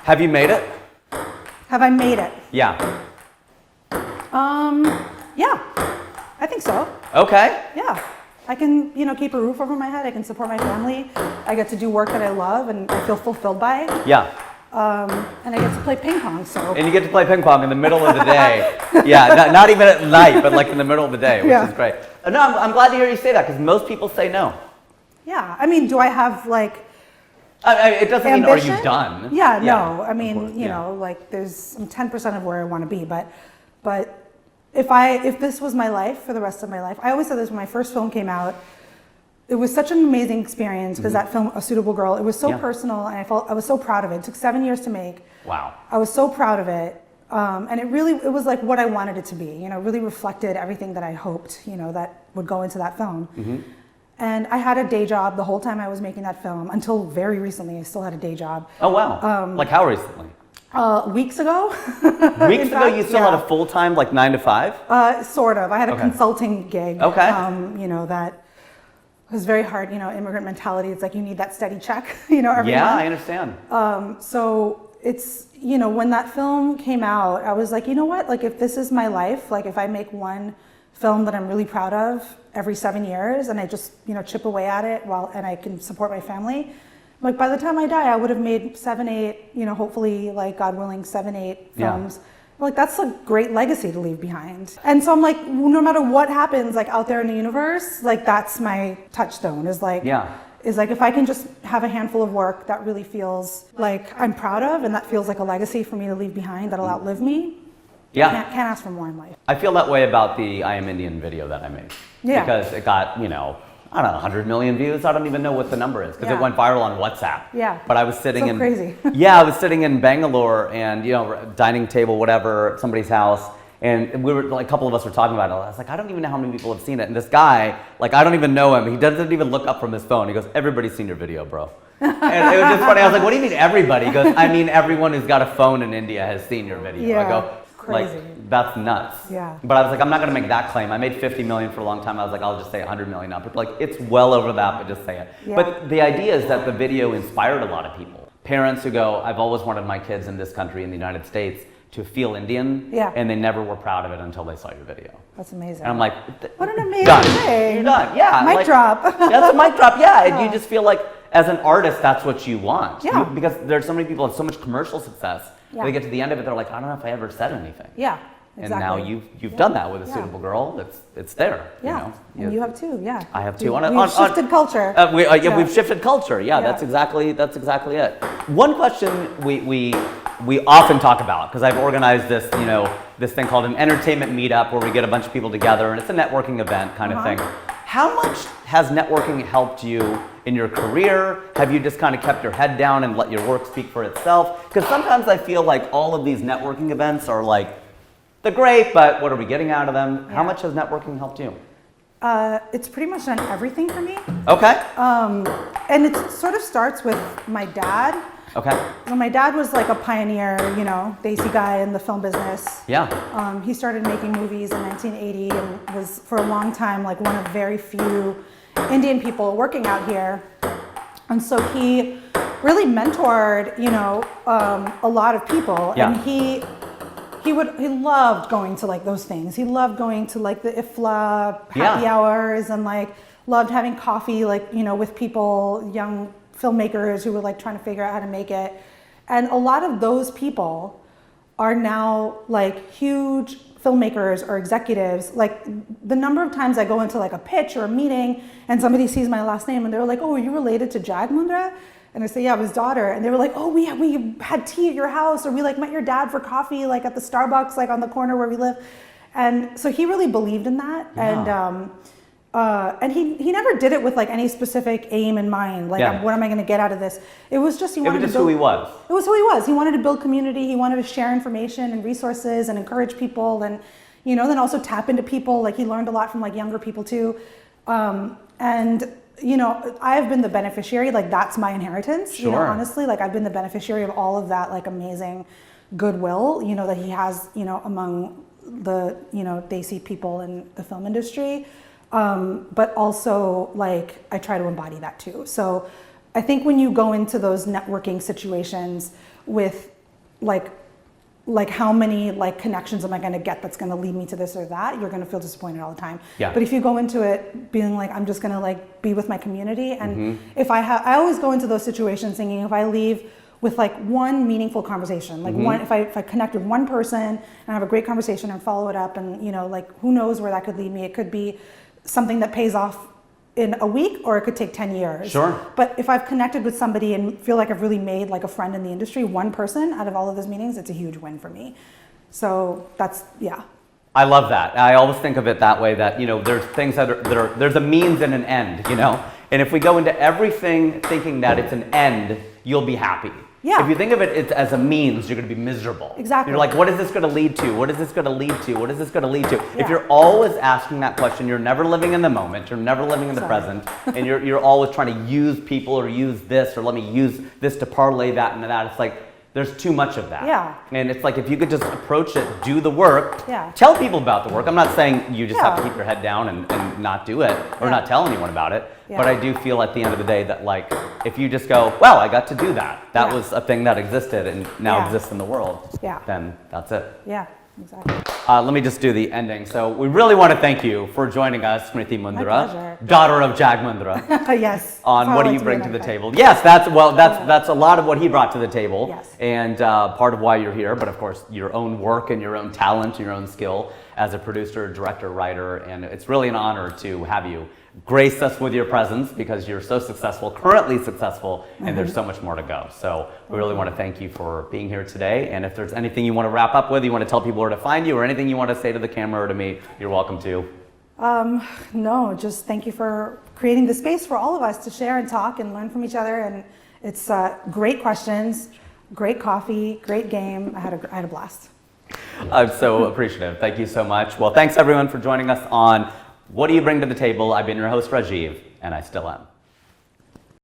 Have you made it? Have I made it? Yeah. Yeah, I think so. Okay. Yeah. I can, keep a roof over my head. I can support my family. I get to do work that I love and I feel fulfilled by. Yeah. And I get to play ping pong, so. And you get to play ping pong in the middle of the day. Yeah, not even at night, but like in the middle of the day, which is great. No, I'm glad to hear you say that because most people say no. Yeah, I mean, do I have like it doesn't ambition? mean are you done? Yeah, no. I mean, I'm there's 10% of where I want to be, but if this was my life for the rest of my life, I always said this when my first film came out. It was such an amazing experience because that film, A Suitable Girl, it was so personal and I was so proud of it. It took 7 years to make. Wow. I was so proud of it. And it was like what I wanted it to be, really reflected everything that I hoped, that would go into that film. Mm-hmm. And I had a day job the whole time I was making that film until very recently. I still had a day job. Oh, wow. Like how recently? Weeks ago. Weeks ago, you still had a full-time, like 9 to 5? Sort of. I had a consulting gig. Okay. That was very hard. Immigrant mentality. It's like you need that steady check. Every month. I understand. So it's when that film came out, I was like, you know what? Like if this is my life, like if I make one film that I'm really proud of every 7 years, and I just chip away at it and I can support my family. Like by the time I die, I would have made 7, 8, hopefully, like God willing, 7, 8 films. Like that's a great legacy to leave behind. And so I'm like, no matter what happens, like out there in the universe, like that's my touchstone. Is like if I can just have a handful of work that really feels like I'm proud of, and that feels like a legacy for me to leave behind that'll outlive me. Can't ask for more in life. I feel that way about the I Am Indian video that I made. Yeah. Because it got, I don't know, 100 million views. I don't even know what the number is because it went viral on WhatsApp. Yeah. But I was sitting in crazy. I was sitting in Bangalore and dining table, whatever, at somebody's house, and we were like a couple of us were talking about it. I was like, I don't even know how many people have seen it. And this guy, like, I don't even know him. He doesn't even look up from his phone. He goes, "Everybody's seen your video, bro." And it was just funny. I was like, "What do you mean everybody?" He goes, "I mean everyone who's got a phone in India has seen your video." Yeah. I go, crazy. Like, that's nuts. Yeah. But I was like, I'm not going to make that claim. I made 50 million for a long time. I was like, I'll just say 100 million now. People are like, it's well over that, but just say it. Yeah. But the idea is that the video inspired a lot of people. Parents who go, I've always wanted my kids in this country, in the United States, to feel Indian. Yeah. And they never were proud of it until they saw your video. That's amazing. And I'm like, what an amazing thing. You're done. Yeah. Mic drop. That's a mic drop. Yeah. And you just feel like, as an artist, that's what you want. Yeah. Because there's so many people who have so much commercial success. Yeah. They get to the end of it, they're like, I don't know if I ever said anything. Yeah. Exactly. And now you've done that with A Suitable Girl. It's there. Yeah. And you have too. Yeah. I have too. We've shifted culture. We've shifted culture. Yeah, that's exactly it. One question we often talk about, because I've organized this this thing called an entertainment meetup where we get a bunch of people together and it's a networking event kind of thing. How much has networking helped you in your career? Have you just kind of kept your head down and let your work speak for itself? Because sometimes I feel like all of these networking events are like, they're great, but what are we getting out of them? Yeah. How much has networking helped you? It's pretty much done everything for me. Okay. And it sort of starts with my dad. Okay. So my dad was like a pioneer, Desi guy in the film business. Yeah. He started making movies in 1980 and was for a long time like one of very few Indian people working out here. And so he really mentored, a lot of people. Yeah. And he loved going to like those things. He loved going to like the IFLA happy hours and like loved having coffee like, with people, young filmmakers who were like trying to figure out how to make it. And a lot of those people are now like huge filmmakers or executives. Like the number of times I go into like a pitch or a meeting and somebody sees my last name and they're like, "Oh, are you related to Jag Mundhra?" And I say, "Yeah, I'm his daughter." And they were like, "Oh, we had tea at your house, or we like met your dad for coffee like at the Starbucks like on the corner where we live." And so he really believed in that. Yeah. And he never did it with like any specific aim in mind. Like, what am I going to get out of this? It was just who he was. It was who he was. He wanted to build community. He wanted to share information and resources and encourage people, and then also tap into people. Like he learned a lot from like younger people too. I've been the beneficiary. Like that's my inheritance. Sure. Honestly, like I've been the beneficiary of all of that like amazing goodwill. That he has. Among the Desi people in the film industry. But also like I try to embody that too. So I think when you go into those networking situations with like how many like connections am I going to get that's going to lead me to this or that, you're going to feel disappointed all the time. Yeah. But if you go into it being like, I'm just going to like be with my community, and if I always go into those situations thinking if I leave with like one meaningful conversation, like if I connect with one person and have a great conversation and follow it up, and like who knows where that could lead me. It could be something that pays off in a week, or it could take 10 years. Sure. But if I've connected with somebody and feel like I've really made like a friend in the industry, one person out of all of those meetings, it's a huge win for me. So that's, yeah. I love that. I always think of it that way, that, there's things that are there's a means and an end, And if we go into everything thinking that it's an end, you'll be happy. Yeah. If you think of it as a means, you're going to be miserable. Exactly. You're like, what is this going to lead to? What is this going to lead to? What is this going to lead to? Yeah. If you're always asking that question, you're never living in the moment. You're never living in the present. And you're always trying to use people or use this, or let me use this to parlay that into that. It's like, there's too much of that. Yeah. And it's like, if you could just approach it, do the work, Yeah. tell people about the work. I'm not saying you just have to Yeah. keep your head down and not do it, or Yeah. not tell anyone about it. Yeah. But I do feel at the end of the day that, like, if you just go, well, I got to do that. That Yeah. was a thing that existed and now Yeah. exists in the world. Yeah. Then that's it. Yeah, exactly. Let me just do the ending. So we really want to thank you for joining us, Smriti Mundhra, pleasure. daughter of Jag Mundhra, Yes. on That's what how do I you like bring be to the identified. table. Yes, that's a lot of what he brought to the table, Yes. and part of why you're here. But of course, your own work and your own talent, your own skill as a producer, director, writer, and it's really an honor to have you grace us with your presence, because you're so successful, currently successful, and there's so much more to go. So we really want to thank you for being here today. And if there's anything you want to wrap up with, you want to tell people where to find you, or anything you want to say to the camera or to me, you're welcome to. No, just thank you for creating the space for all of us to share and talk and learn from each other. And it's great questions, great coffee, great game. I had a blast. I'm so appreciative. Thank you so much. Well, thanks everyone for joining us on What Do You Bring to the Table? I've been your host, Rajiv, and I still am.